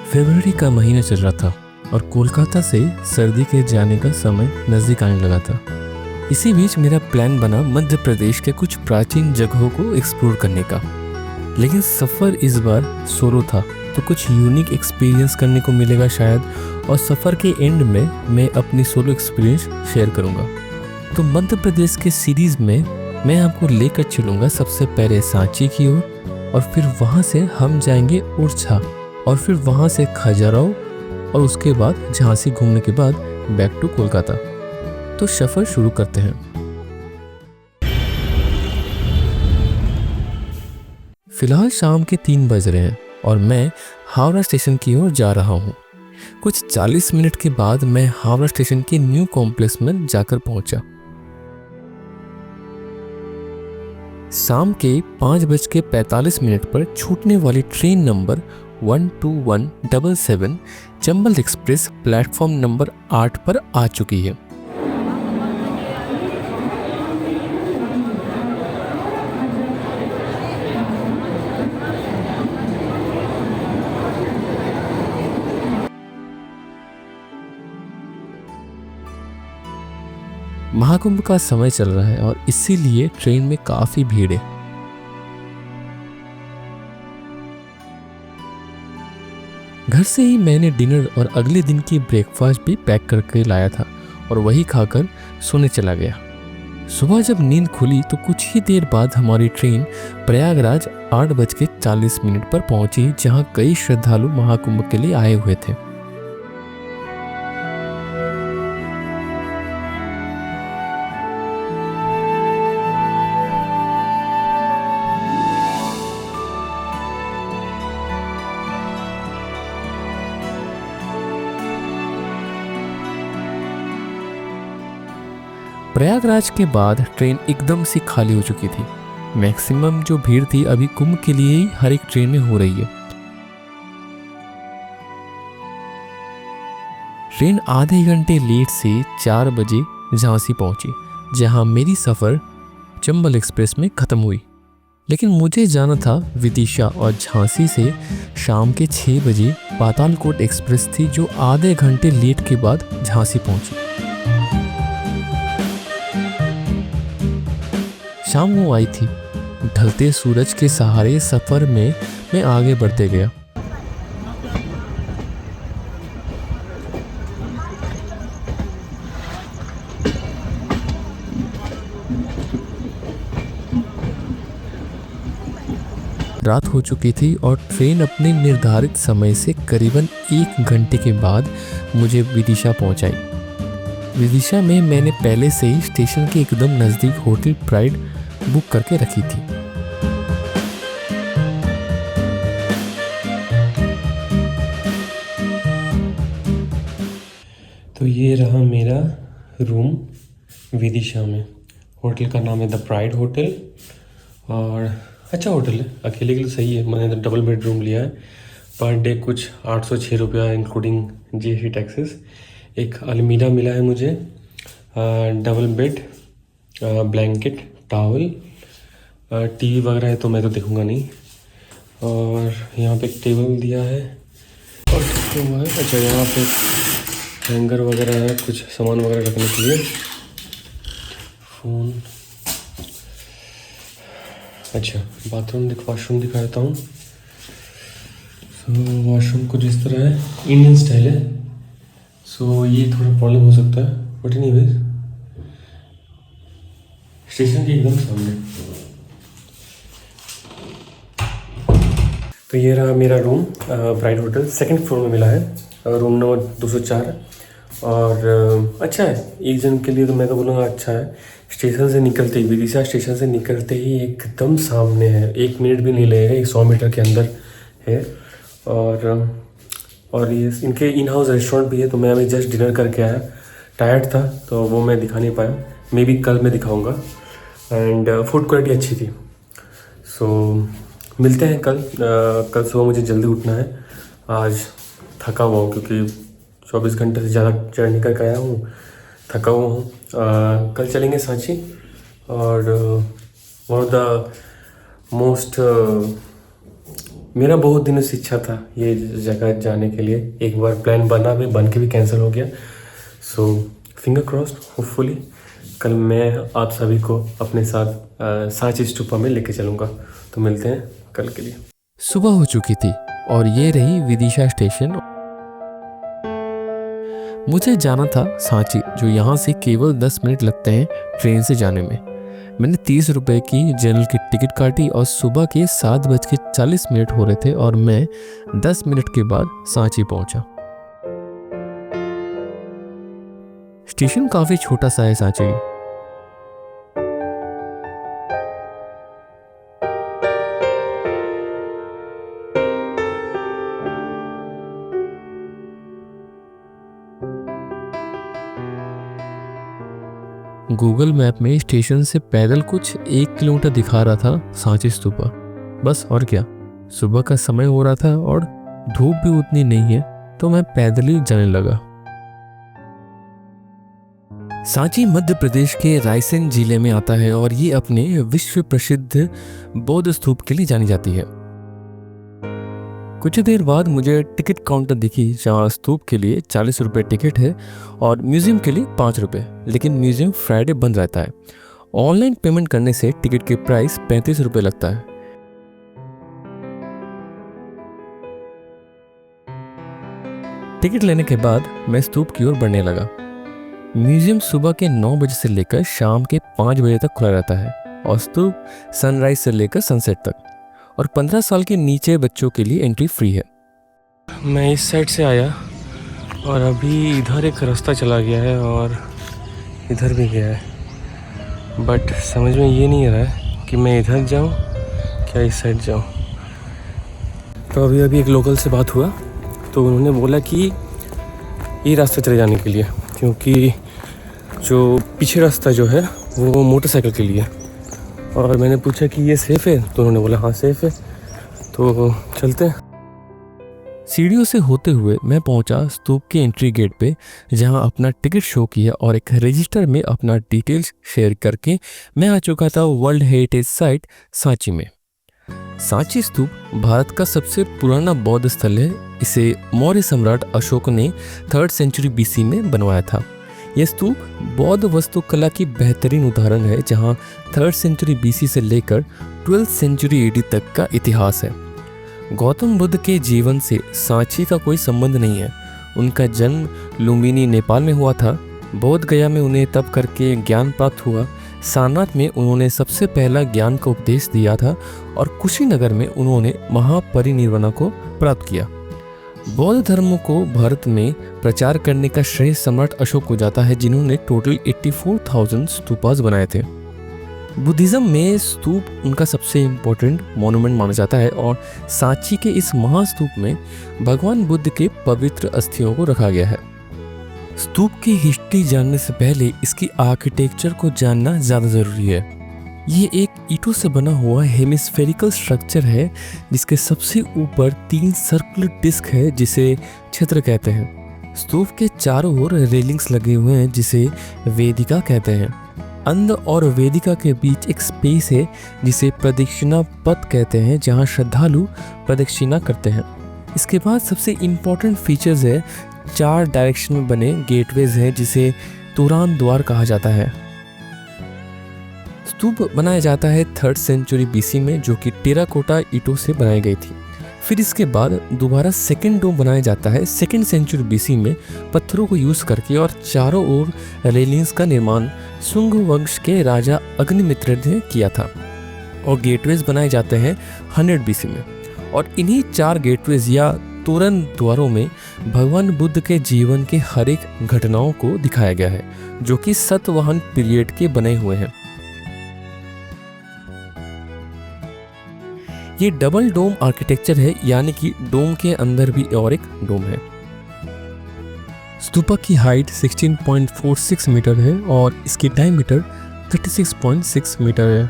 फरवरी का महीना चल रहा था और कोलकाता से सर्दी के जाने का समय नज़दीक आने लगा था। इसी बीच मेरा प्लान बना मध्य प्रदेश के कुछ प्राचीन जगहों को एक्सप्लोर करने का। लेकिन सफ़र इस बार सोलो था, तो कुछ यूनिक एक्सपीरियंस करने को मिलेगा शायद, और सफ़र के एंड में मैं अपनी सोलो एक्सपीरियंस शेयर करूँगा। तो मध्य प्रदेश के सीरीज़ में मैं आपको लेकर चलूँगा सबसे पहले सांची की ओर, और फिर वहाँ से हम जाएंगे ओरछा, और फिर वहाँ से खजुराहो, और उसके बाद झांसी घूमने के बाद बैक टू कोलकाता। तो सफ़र शुरू करते हैं। फिलहाल शाम के 3 बज रहे हैं और मैं हावड़ा स्टेशन की ओर जा रहा हूँ। कुछ 40 मिनट के बाद मैं हावड़ा स्टेशन के न्यू कॉम्प्लेक्स में जाकर पहुंचा। शाम के 5:45 पर छूटने वाली train number 12177 Chambal express platform number 8 पर आ चुकी है। महाकुंभ का समय चल रहा है और इसीलिए ट्रेन में काफी भीड़ है। घर से ही मैंने डिनर और अगले दिन की ब्रेकफास्ट भी पैक करके लाया था और वही खाकर सोने चला गया। सुबह जब नींद खुली तो कुछ ही देर बाद हमारी ट्रेन प्रयागराज 8:40 पर पहुंची, जहां कई श्रद्धालु महाकुंभ के लिए आए हुए थे। प्रयागराज के बाद ट्रेन एकदम से खाली हो चुकी थी। मैक्सिमम जो भीड़ थी अभी कुंभ के लिए ही हर एक ट्रेन में हो रही है। ट्रेन आधे घंटे लेट से 4 बजे झांसी पहुंची, जहां मेरी सफ़र चंबल एक्सप्रेस में ख़त्म हुई। लेकिन मुझे जाना था विदिशा, और झांसी से शाम के 6 बजे पातालकोट एक्सप्रेस थी, जो आधे घंटे लेट के बाद झांसी पहुंची। शाम वो आई थी। ढलते सूरज के सहारे सफ़र में मैं आगे बढ़ते गया। रात हो चुकी थी और ट्रेन अपने निर्धारित समय से करीबन 1 घंटे के बाद मुझे विदिशा पहुंचाई। विदिशा में मैंने पहले से ही स्टेशन के एकदम नज़दीक होटल प्राइड बुक करके रखी थी। तो ये रहा मेरा रूम विदिशा में। होटल का नाम है द प्राइड होटल, और अच्छा होटल है, अकेले के लिए सही है। मैंने तो डबल बेडरूम लिया है। पर डे कुछ 806 रुपया इंक्लूडिंग जीएसटी टैक्सेस। एक अलमीरा मिला है मुझे, double bed, blanket, towel, TV वगैरह है तो मैं तो देखूंगा नहीं। और यहाँ पे एक टेबल दिया है और क्या हुआ है, अच्छा यहाँ पे हैंगर वगैरह है कुछ सामान वगैरह रखने के लिए, फ़ोन। अच्छा बाथरूम वॉशरूम दिखा देता हूँ। सो वॉशरूम कुछ इस तरह है, इंडियन स्टाइल है। सो ये थोड़ा प्रॉब्लम हो सकता है, बट एनीवेज स्टेशन के एकदम सामने। तो ये रहा मेरा room, pride hotel, second floor में मिला है, रूम नंबर 204। और अच्छा है एक जन के लिए, तो मैं तो बोलूँगा अच्छा है। स्टेशन से निकलते ही, विदिशा स्टेशन से निकलते ही एकदम सामने है, 1 मिनट भी नहीं लगेगा, 100 मीटर के अंदर है। और ये इनके इन हाउस रेस्टोरेंट भी है। तो मैं अभी जस्ट डिनर करके आया, टायर्ड था तो वो मैं दिखा नहीं पाया, मे बी कल मैं दिखाऊंगा। एंड फूड क्वालिटी अच्छी थी। सो मिलते हैं कल। कल सुबह मुझे जल्दी उठना है, आज थका हुआ हूँ क्योंकि 24 घंटे से ज़्यादा जर्नी करके आया हूँ, थका हुआ हूँ। कल चलेंगे सांची, और वन ऑफ द मोस्ट मेरा बहुत दिनों से इच्छा था ये जगह जाने के लिए। एक बार प्लान बना भी, बन के भी कैंसिल हो गया। सो फिंगर क्रॉस्ड, होपफुली कल मैं आप सभी को अपने साथ सांची स्तूपा में लेके चलूँगा। तो मिलते हैं कल के लिए। सुबह हो चुकी थी और ये रही विदिशा स्टेशन। मुझे जाना था सांची, जो यहाँ से केवल 10 मिनट लगते हैं ट्रेन से जाने में। मैंने 30 रुपए की जनरल की टिकट काटी और सुबह के 7:40 हो रहे थे और मैं 10 मिनट के बाद सांची पहुंचा। स्टेशन काफी छोटा सा है सांची। गूगल मैप में स्टेशन से पैदल कुछ 1 किलोमीटर दिखा रहा था सांची स्तूपा। बस, और क्या। सुबह का समय हो रहा था और धूप भी उतनी नहीं है, तो मैं पैदल ही जाने लगा। सांची मध्य प्रदेश के रायसेन जिले में आता है और ये अपने विश्व प्रसिद्ध बौद्ध स्तूप के लिए जानी जाती है। कुछ देर बाद मुझे टिकट काउंटर दिखी, जहाँ स्तूप के लिए 40 रुपये टिकट है और म्यूजियम के लिए 5 रुपये, लेकिन म्यूजियम फ्राइडे बंद रहता है। ऑनलाइन पेमेंट करने से टिकट के प्राइस 35 रुपये लगता है। टिकट लेने के बाद मैं स्तूप की ओर बढ़ने लगा। म्यूजियम सुबह के 9 बजे से लेकर शाम के 5 बजे तक खुला रहता है और स्तूप सनराइज से लेकर सनसेट तक, और 15 साल के नीचे बच्चों के लिए एंट्री फ्री है। मैं इस साइड से आया और अभी इधर एक रास्ता चला गया है और इधर भी गया है, बट समझ में ये नहीं आ रहा है कि मैं इधर जाऊँ क्या इस साइड जाऊँ। तो अभी एक लोकल से बात हुआ, तो उन्होंने बोला कि ये रास्ता चले जाने के लिए, क्योंकि जो पीछे रास्ता जो है वो मोटरसाइकिल के लिए। और मैंने पूछा कि ये सेफ़ है, तो उन्होंने बोला हाँ सेफ़ है, तो चलते हैं। सीढ़ियों से होते हुए मैं पहुंचा स्तूप के एंट्री गेट पे, जहां अपना टिकट शो किया और एक रजिस्टर में अपना डिटेल्स शेयर करके मैं आ चुका था वर्ल्ड हेरिटेज साइट सांची में। सांची स्तूप भारत का सबसे पुराना बौद्ध स्थल है। इसे मौर्य सम्राट अशोक ने 3rd सेंचुरी BC में बनवाया था। यह स्तूप बौद्ध वास्तुकला की बेहतरीन उदाहरण है, जहां 3rd सेंचुरी BC से लेकर 12th सेंचुरी AD तक का इतिहास है। गौतम बुद्ध के जीवन से सांची का कोई संबंध नहीं है। उनका जन्म लुम्बिनी नेपाल में हुआ था। बोध गया में उन्हें तप करके ज्ञान प्राप्त हुआ। सारनाथ में उन्होंने सबसे पहला ज्ञान का उपदेश दिया था और कुशीनगर में उन्होंने महापरिनिर्वाण को प्राप्त किया। बौद्ध धर्म को भारत में प्रचार करने का श्रेय सम्राट अशोक को जाता है, जिन्होंने टोटल 84,000 स्तूपास बनाए थे। बुद्धिज्म में स्तूप उनका सबसे इम्पोर्टेंट मॉन्यूमेंट माना जाता है और सांची के इस महास्तूप में भगवान बुद्ध के पवित्र अस्थियों को रखा गया है। स्तूप की हिस्ट्री जानने से पहले इसकी आर्किटेक्चर को जानना ज़्यादा ज़रूरी है। ये एक ईंटों से बना हुआ हेमिस्फेरिकल स्ट्रक्चर है, जिसके सबसे ऊपर 3 सर्कुलर डिस्क है, जिसे छत्र कहते हैं। स्तूप के चारों ओर रेलिंग्स लगे हुए हैं, जिसे वेदिका कहते हैं। अंध और वेदिका के बीच एक स्पेस है, जिसे प्रदक्षिणा पथ कहते हैं, जहाँ श्रद्धालु प्रदक्षिणा करते हैं। इसके बाद सबसे इम्पोर्टेंट फीचर्स है 4 डायरेक्शन में बने गेटवेज हैं, जिसे तोरान द्वार कहा जाता है। स्तूप बनाया जाता है 3rd सेंचुरी BC में, जो कि टेराकोटा ईंटों से बनाई गई थी। फिर इसके बाद दोबारा सेकेंड डोम बनाया जाता है 2nd सेंचुरी BC में पत्थरों को यूज करके, और चारों ओर रेलिंग्स का निर्माण शुंग वंश के राजा अग्निमित्र ने किया था। और गेटवेज बनाए जाते हैं 100 BC में, और इन्हीं 4 गेटवेज या तोरण द्वारों में भगवान बुद्ध के जीवन के हर एक घटनाओं को दिखाया गया है, जो कि सतवाहन पीरियड के बने हुए हैं। ये डबल डोम आर्किटेक्चर है, यानी कि डोम के अंदर भी और एक डोम है। स्तूपा की हाइट 16.46 मीटर है और इसकी डायमीटर 36.6 मीटर है।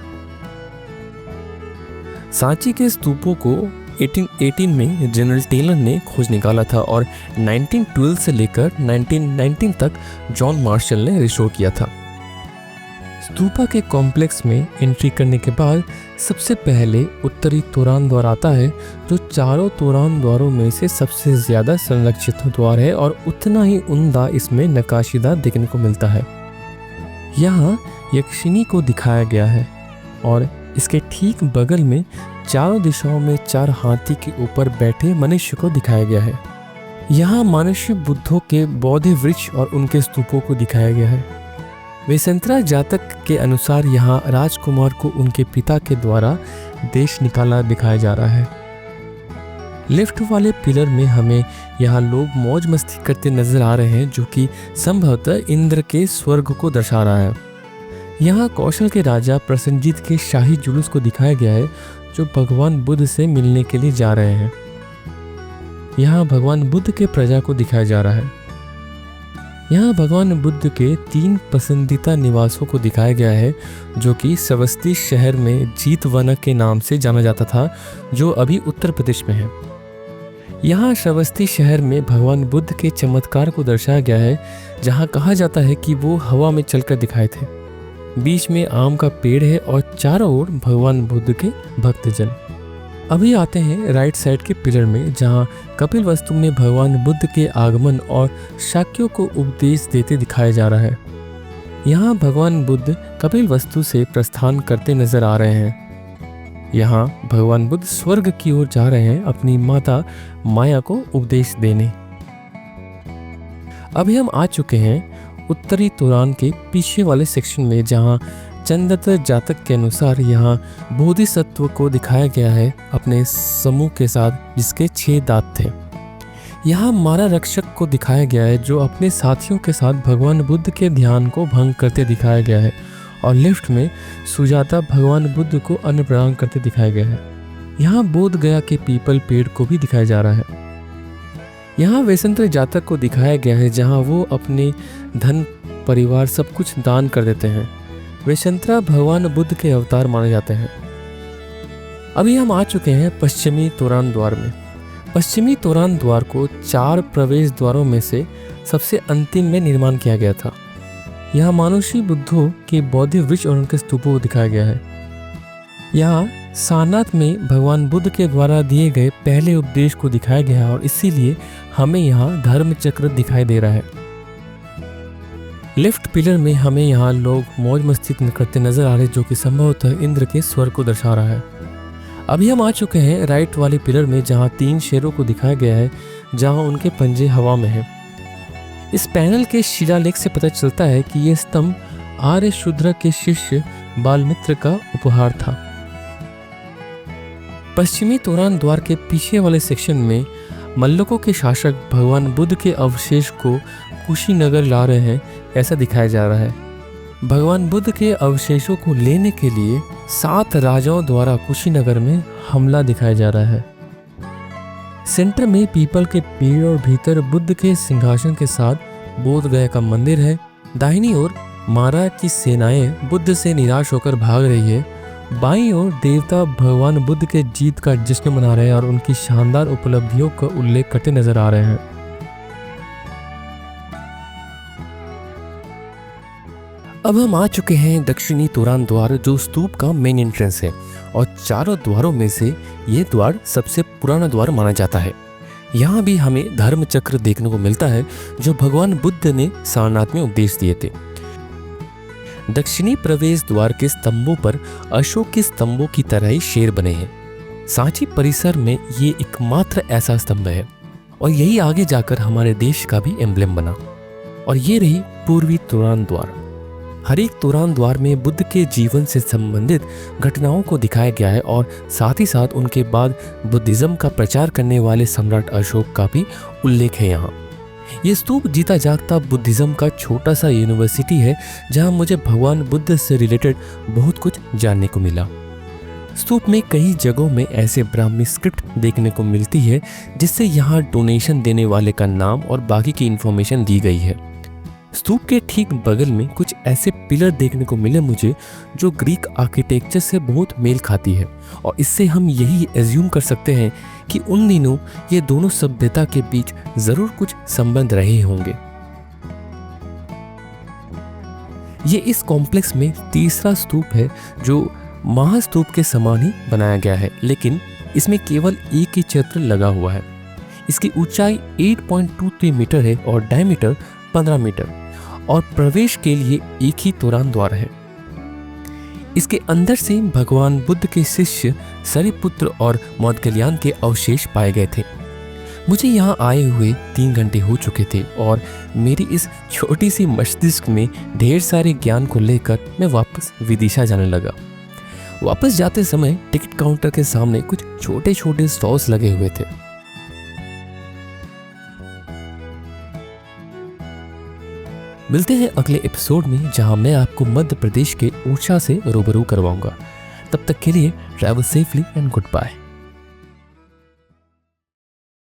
सांची के स्तूपों को 1818 में जनरल टेलर ने खोज निकाला था और 1912 से लेकर 1919 तक जॉन मार्शल ने रिस्टोर किया था। स्तूपा के कॉम्प्लेक्स में एंट्री करने के बाद सबसे पहले उत्तरी तोरण द्वार आता है, जो चारों तोरण द्वारों में से सबसे ज़्यादा संरक्षित द्वार है और उतना ही उम्दा इसमें नक्काशीदार देखने को मिलता है। यहाँ यक्षिनी को दिखाया गया है और इसके ठीक बगल में चारों दिशाओं में 4 हाथी के ऊपर बैठे मनुष्य को दिखाया गया है। यहाँ मनुष्य बुद्धों के बौद्ध वृक्ष और उनके स्तूपों को दिखाया गया है। वेसेंत्रा जातक के अनुसार यहाँ राजकुमार को उनके पिता के द्वारा देश निकाला दिखाया जा रहा है। लेफ्ट वाले पिलर में हमें यहाँ लोग मौज मस्ती करते नजर आ रहे हैं, जो कि संभवतः इंद्र के स्वर्ग को दर्शा रहा है। यहाँ कौशल के राजा प्रसेनजीत के शाही जुलूस को दिखाया गया है, जो भगवान बुद्ध से मिलने के लिए जा रहे हैं। यहाँ भगवान बुद्ध के प्रजा को दिखाया जा रहा है। यहाँ भगवान बुद्ध के 3 पसंदीदा निवासों को दिखाया गया है, जो कि श्रावस्ती शहर में जीतवना के नाम से जाना जाता था, जो अभी उत्तर प्रदेश में है। यहाँ श्रावस्ती शहर में भगवान बुद्ध के चमत्कार को दर्शाया गया है, जहाँ कहा जाता है कि वो हवा में चलकर दिखाए थे। बीच में आम का पेड़ है और चारों ओर भगवान बुद्ध के भक्तजन। अभी आते हैं राइट साइड के पिलर में, जहाँ कपिलवस्तु में भगवान बुद्ध के आगमन और शाक्यों को उपदेश देते दिखाया जा रहा है। यहाँ भगवान बुद्ध कपिलवस्तु से प्रस्थान करते नजर आ रहे हैं। यहाँ भगवान बुद्ध स्वर्ग की ओर जा रहे हैं अपनी माता माया को उपदेश देने। अभी हम आ चुके हैं उत्तरी तोरण के पीछे वाले सेक्शन में, जहाँ चंदत जातक के अनुसार यहाँ बोधिसत्व को दिखाया गया है अपने समूह के साथ, जिसके 6 दांत थे। यहाँ मारा रक्षक को दिखाया गया है, जो अपने साथियों के साथ भगवान बुद्ध के ध्यान को भंग करते दिखाया गया है। और लेफ्ट में सुजाता भगवान बुद्ध को अन्न प्रदान करते दिखाया गया है। यहाँ बोध गया के पीपल पेड़ को भी दिखाया जा रहा है। यहाँ वेसेंत्र जातक को दिखाया गया है, जहाँ वो अपने धन परिवार सब कुछ दान कर देते हैं। वेसेंत्रा भगवान बुद्ध के अवतार माने जाते हैं। अभी हम आ चुके हैं पश्चिमी तोरण द्वार में। पश्चिमी तोरण द्वार को 4 प्रवेश द्वारों में से सबसे अंतिम में निर्माण किया गया था। यहाँ मानुषी बुद्धों के बौद्ध वृक्ष और उनके स्तूपों को दिखाया गया है। यहाँ सारनाथ में भगवान बुद्ध के द्वारा दिए गए पहले उपदेश को दिखाया गया है और इसीलिए हमें यहाँ धर्म चक्र दिखाई दे रहा है। लेफ्ट पिलर में हमें यहाँ लोग मौज मस्ती करते नजर आ रहे हैं, जो कि संभवतः इंद्र के स्वर को दर्शा रहा है। अभी हम आ चुके हैं राइट वाले पिलर में, जहाँ 3 शेरों को दिखाया गया है, जहाँ उनके पंजे हवा में हैं। इस पैनल के शिलालेख से पता चलता है कि ये स्तंभ आर्य शूद्र के शिष्य बालमित्र का उपहार था। पश्चिमी तोरण द्वार के पीछे वाले सेक्शन में मल्लकों के शासक भगवान बुद्ध के अवशेष को कुशीनगर ला रहे हैं, ऐसा दिखाया जा रहा है। भगवान बुद्ध के अवशेषों को लेने के लिए 7 राजाओं द्वारा कुशीनगर में हमला दिखाया जा रहा है। सेंटर में पीपल के पेड़ और भीतर बुद्ध के सिंहासन के साथ बोध गया का मंदिर है। दाहिनी ओर मारा की सेनाएं बुद्ध से निराश होकर भाग रही है। बाईं ओर देवता भगवान बुद्ध के जीत का जश्न मना रहे हैं और उनकी शानदार उपलब्धियों का उल्लेख करते नजर आ रहे हैं। अब हम आ चुके हैं दक्षिणी तोरण द्वार, जो स्तूप का मेन एंट्रेंस है और चारों द्वारों में से ये द्वार सबसे पुराना द्वार माना जाता है। यहाँ भी हमें धर्म चक्र देखने को मिलता है, जो भगवान बुद्ध ने सारनाथ में उपदेश दिए थे। दक्षिणी प्रवेश द्वार के स्तंभों पर अशोक के स्तंभों की तरह ही शेर बने हैं। सांची परिसर में ये एकमात्र ऐसा स्तंभ है और यही आगे जाकर हमारे देश का भी एम्ब्लेम बना। और ये रही पूर्वी तोरण द्वार। हर एक तोरण द्वार में बुद्ध के जीवन से संबंधित घटनाओं को दिखाया गया है और साथ ही साथ उनके बाद बुद्धिज्म का प्रचार करने वाले सम्राट अशोक का भी उल्लेख है। यहाँ ये स्तूप जीता जागता बुद्धिज्म का छोटा सा यूनिवर्सिटी है, जहाँ मुझे भगवान बुद्ध से रिलेटेड बहुत कुछ जानने को मिला। स्तूप में कई जगहों में ऐसे ब्राह्मी स्क्रिप्ट देखने को मिलती है, जिससे यहाँ डोनेशन देने वाले का नाम और बाकी की इन्फॉर्मेशन दी गई है। स्तूप के ठीक बगल में कुछ ऐसे पिलर देखने को मिले मुझे, जो ग्रीक आर्किटेक्चर से बहुत मेल खाती है और इससे हम यही एज्यूम कर सकते हैं कि उन दिनों ये दोनों सभ्यता के बीच जरूर कुछ संबंध रहे होंगे। ये इस कॉम्प्लेक्स में तीसरा स्तूप है जो महास्तूप के समान ही बनाया गया है, लेकिन इसमें केवल एक ही छत्र लगा हुआ है। इसकी ऊंचाई 8.23 मीटर है और डायमीटर 15 मीटर और प्रवेश के लिए एक ही तोरण द्वार है। इसके अंदर से भगवान बुद्ध के शिष्य सरिपुत्र और मौदगल्यान के अवशेष पाए गए थे। मुझे यहाँ आए हुए 3 घंटे हो चुके थे और मेरी इस छोटी सी मस्तिष्क में ढेर सारे ज्ञान को लेकर मैं वापस विदिशा जाने लगा। वापस जाते समय टिकट काउंटर के सामने कुछ छोटे छोटे स्टॉल्स लगे हुए थे। मिलते हैं अगले एपिसोड में, जहां मैं आपको मध्य प्रदेश के ओरछा से रूबरू करवाऊंगा। तब तक के लिए travel safely and good bye.